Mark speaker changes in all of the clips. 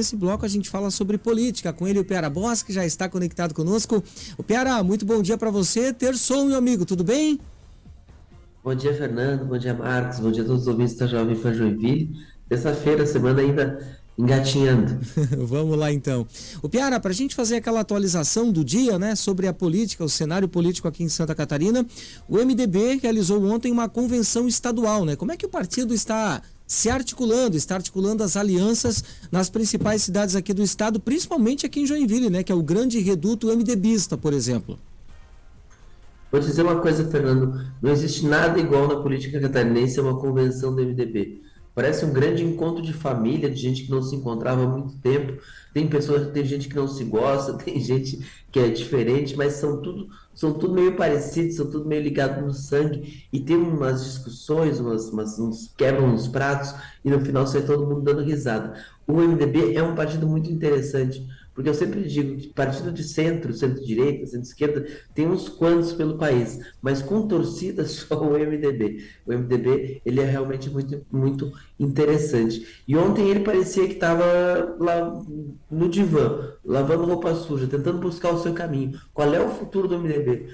Speaker 1: Nesse bloco a gente fala sobre política, com ele o Piara Boss, que já está conectado conosco. O Piara, muito bom dia para você, terçou, meu amigo, tudo bem?
Speaker 2: Bom dia, Fernando. Bom dia, Marcos. Bom dia a todos os ouvintes da Jovem Pan Joinville. Terça-feira, semana ainda engatinhando.
Speaker 1: Vamos lá então. O Piara, para a gente fazer aquela atualização do dia, né, sobre a política, o cenário político aqui em Santa Catarina, o MDB realizou ontem uma convenção estadual, né? Como é que o partido está se articulando, está articulando as alianças nas principais cidades aqui do estado, principalmente aqui em Joinville, né, que é o grande reduto MDBista, por exemplo?
Speaker 2: Vou te dizer uma coisa, Fernando. Não existe nada igual na política catarinense a uma convenção do MDB. Parece um grande encontro de família, de gente que não se encontrava há muito tempo. Tem gente que não se gosta, tem gente que é diferente, mas são tudo meio parecidos, são tudo meio ligados no sangue. E tem umas discussões, uns quebram uns pratos, e no final sai todo mundo dando risada. O MDB é um partido muito interessante. Porque eu sempre digo que partido de centro, centro-direita, centro-esquerda, tem uns quantos pelo país, mas com torcida só o MDB. O MDB, ele é realmente muito, muito interessante. E ontem ele parecia que estava lá no divã, lavando roupa suja, tentando buscar o seu caminho. Qual é o futuro do MDB?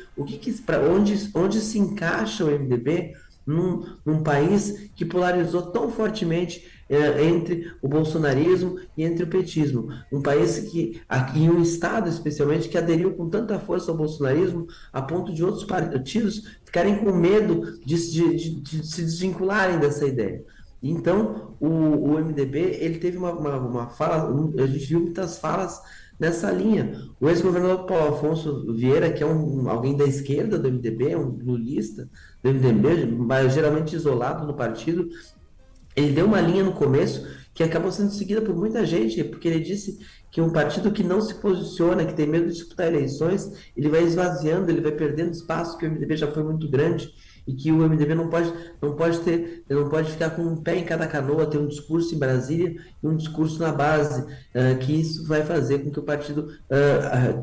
Speaker 2: Para onde se encaixa o MDB num país que polarizou tão fortemente entre o bolsonarismo e entre o petismo. Um país que, aqui, um estado especialmente, que aderiu com tanta força ao bolsonarismo a ponto de outros partidos ficarem com medo de se desvincularem dessa ideia. Então, o MDB, ele teve uma fala, a gente viu muitas falas nessa linha. O ex-governador Paulo Afonso Vieira, que é alguém da esquerda do MDB, um lulista do MDB, mas geralmente isolado no partido, ele deu uma linha no começo que acabou sendo seguida por muita gente, porque ele disse que um partido que não se posiciona, que tem medo de disputar eleições, ele vai esvaziando, ele vai perdendo espaço, que o MDB já foi muito grande, e que o MDB não pode ficar com um pé em cada canoa, ter um discurso em Brasília e um discurso na base, que isso vai fazer com que o partido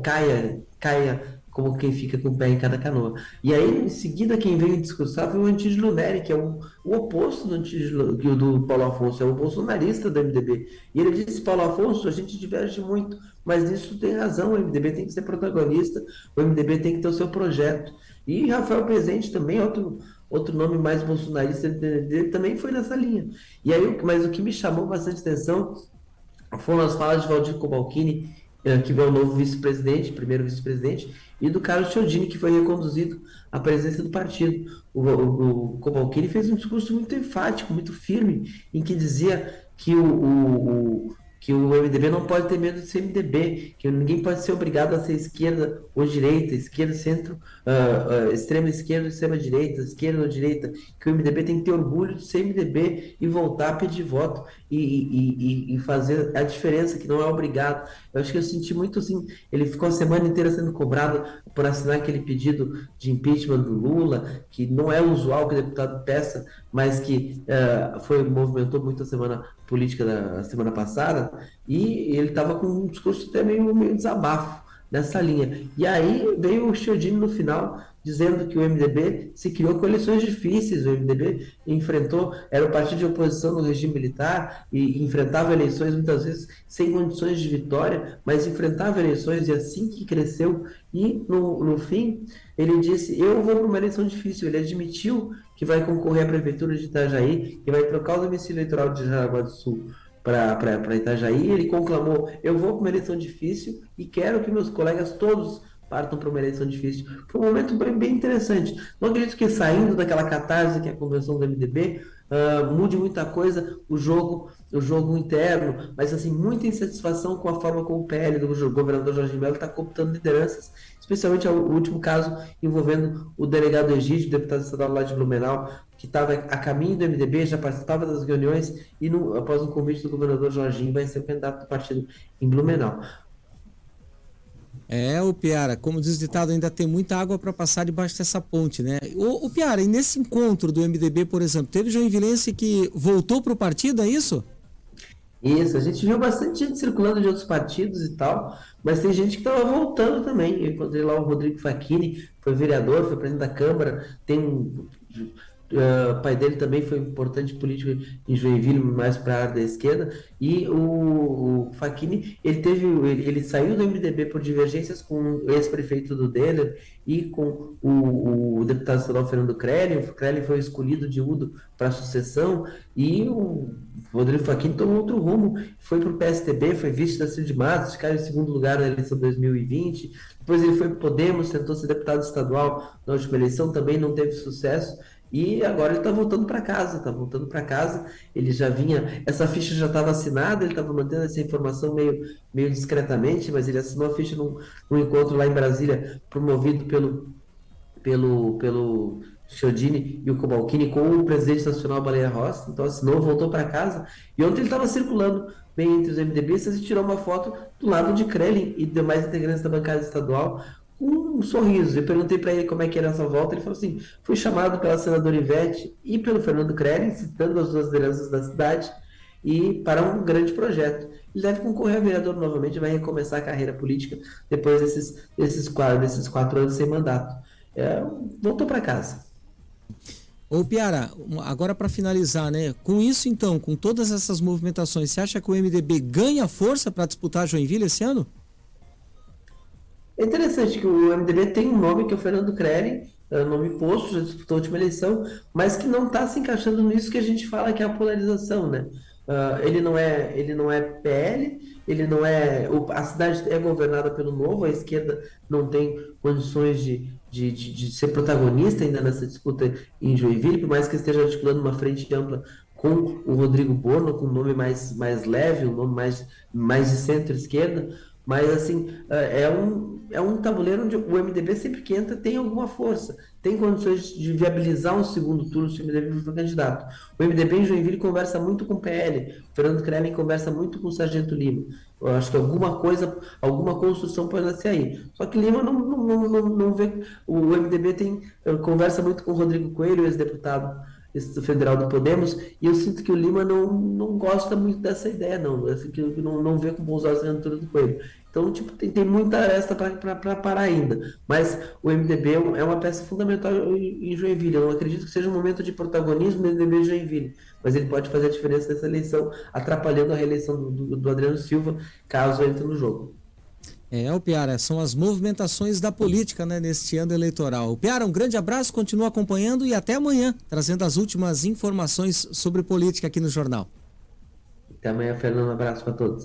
Speaker 2: caia como quem fica com o pé em cada canoa. E aí, em seguida, quem veio discursar foi o Antídio Neri, que é o oposto do Paulo Afonso, é o bolsonarista do MDB. E ele disse: Paulo Afonso, a gente diverge muito, mas nisso tem razão, o MDB tem que ser protagonista, o MDB tem que ter o seu projeto. E Rafael Prezende também, outro nome mais bolsonarista dele, também foi nessa linha. E aí, mas o que me chamou bastante atenção foram as falas de Valdir Cobalcini, que é o novo vice-presidente, primeiro vice-presidente, e do Carlos Chiodini, que foi reconduzido à presidência do partido. O Cobalcini fez um discurso muito enfático, muito firme, em que dizia que o MDB não pode ter medo de ser MDB, que ninguém pode ser obrigado a ser esquerda ou direita, esquerda, centro, extrema esquerda, extrema direita, esquerda ou direita, que o MDB tem que ter orgulho de ser MDB e voltar a pedir voto e fazer a diferença, que não é obrigado. Eu acho que eu senti muito assim, ele ficou a semana inteira sendo cobrado por assinar aquele pedido de impeachment do Lula, que não é usual que o deputado peça, mas que movimentou muito a semana política da semana passada, e ele estava com um discurso até meio desabafo nessa linha. E aí veio o Chiodini no final, dizendo que o MDB se criou com eleições difíceis, o MDB era o partido de oposição no regime militar, e enfrentava eleições muitas vezes sem condições de vitória, mas enfrentava eleições, e assim que cresceu, e no fim ele disse: eu vou para uma eleição difícil. Ele admitiu que vai concorrer à prefeitura de Itajaí, que vai trocar o domicílio eleitoral de Jaraguá do Sul para Itajaí. Ele conclamou: eu vou para uma eleição difícil e quero que meus colegas todos partam para uma eleição difícil. Foi um momento bem interessante. Não acredito que, saindo daquela catarse que é a convenção do MDB, mude muita coisa o jogo interno, mas assim, muita insatisfação com a forma como o PL do governador Jorge Mello está cooptando lideranças, especialmente o último caso envolvendo o delegado Egídio, deputado estadual lá de Blumenau, que estava a caminho do MDB, já participava das reuniões, e após um convite do governador Jorginho, vai ser o candidato do partido em Blumenau.
Speaker 1: O Piara, como diz o ditado, ainda tem muita água para passar debaixo dessa ponte, né? O Piara, e nesse encontro do MDB, por exemplo, teve joinvilense que voltou para o partido, é isso?
Speaker 2: Isso, a gente viu bastante gente circulando de outros partidos e tal, mas tem gente que estava voltando também. Eu encontrei lá o Rodrigo Facchini, foi vereador, foi presidente da Câmara, tem O pai dele também foi um importante político em Joinville, mais para a área da esquerda. E o Facchini, ele saiu do MDB por divergências com o ex-prefeito do Denner e com o deputado estadual Fernando Crelli. O Crelli foi escolhido de Udo para a sucessão e o Rodrigo Facchini tomou outro rumo, foi para o PSTB, foi vice da Cid Matos, caiu em segundo lugar na eleição de 2020. Depois ele foi para o Podemos, tentou ser deputado estadual na última eleição, também não teve sucesso. E agora ele está voltando para casa, Ele já vinha, essa ficha já estava assinada, ele estava mantendo essa informação meio discretamente, mas ele assinou a ficha num encontro lá em Brasília, promovido pelo Chiodini e o Cobalcini com o presidente nacional Baleia Rossi. Então assinou, voltou para casa. E ontem ele estava circulando bem entre os MDBistas e tirou uma foto do lado de Krellin e demais integrantes da bancada estadual com um sorriso. Eu perguntei para ele como é que era essa volta. Ele falou assim: fui chamado pela senadora Ivete e pelo Fernando Krellin, citando as duas lideranças da cidade, e para um grande projeto. Ele deve concorrer a vereador novamente, vai recomeçar a carreira política depois desses 4 anos sem mandato. Voltou para casa.
Speaker 1: Ô Piara, agora para finalizar, né? Com isso então, com todas essas movimentações, você acha que o MDB ganha força para disputar Joinville esse ano?
Speaker 2: É interessante que o MDB tem um nome que é o Fernando Crellin, nome posto, já disputou a última eleição, mas que não está se encaixando nisso que a gente fala que é a polarização, né? Ele não é PL, ele não é. A cidade é governada pelo Novo, a esquerda não tem condições de ser protagonista ainda nessa disputa em Joinville, por mais que esteja articulando uma frente ampla com o Rodrigo Borno, com um nome mais leve, um nome mais de centro-esquerda. Mas, assim, é um tabuleiro onde o MDB sempre que entra tem alguma força, tem condições de viabilizar um segundo turno se o MDB for candidato. O MDB em Joinville conversa muito com o PL, o Fernando Crellin conversa muito com o Sargento Lima. Eu acho que alguma alguma construção pode nascer aí. Só que Lima não vê. O MDB conversa muito com o Rodrigo Coelho, ex-deputado federal do Podemos, e eu sinto que o Lima não gosta muito dessa ideia, não. Assim, que não vê com bons olhos a candidatura do Coelho. Então, tipo, tem muita aresta para parar ainda. Mas o MDB é uma peça fundamental em Joinville. Eu não acredito que seja um momento de protagonismo do MDB em Joinville, mas ele pode fazer a diferença nessa eleição, atrapalhando a reeleição do Adriano Silva, caso entre no jogo.
Speaker 1: O Piara, são as movimentações da política, né, neste ano eleitoral. O Piara, um grande abraço, continua acompanhando e até amanhã, trazendo as últimas informações sobre política aqui no Jornal.
Speaker 2: Até amanhã, Fernando. Um abraço para todos.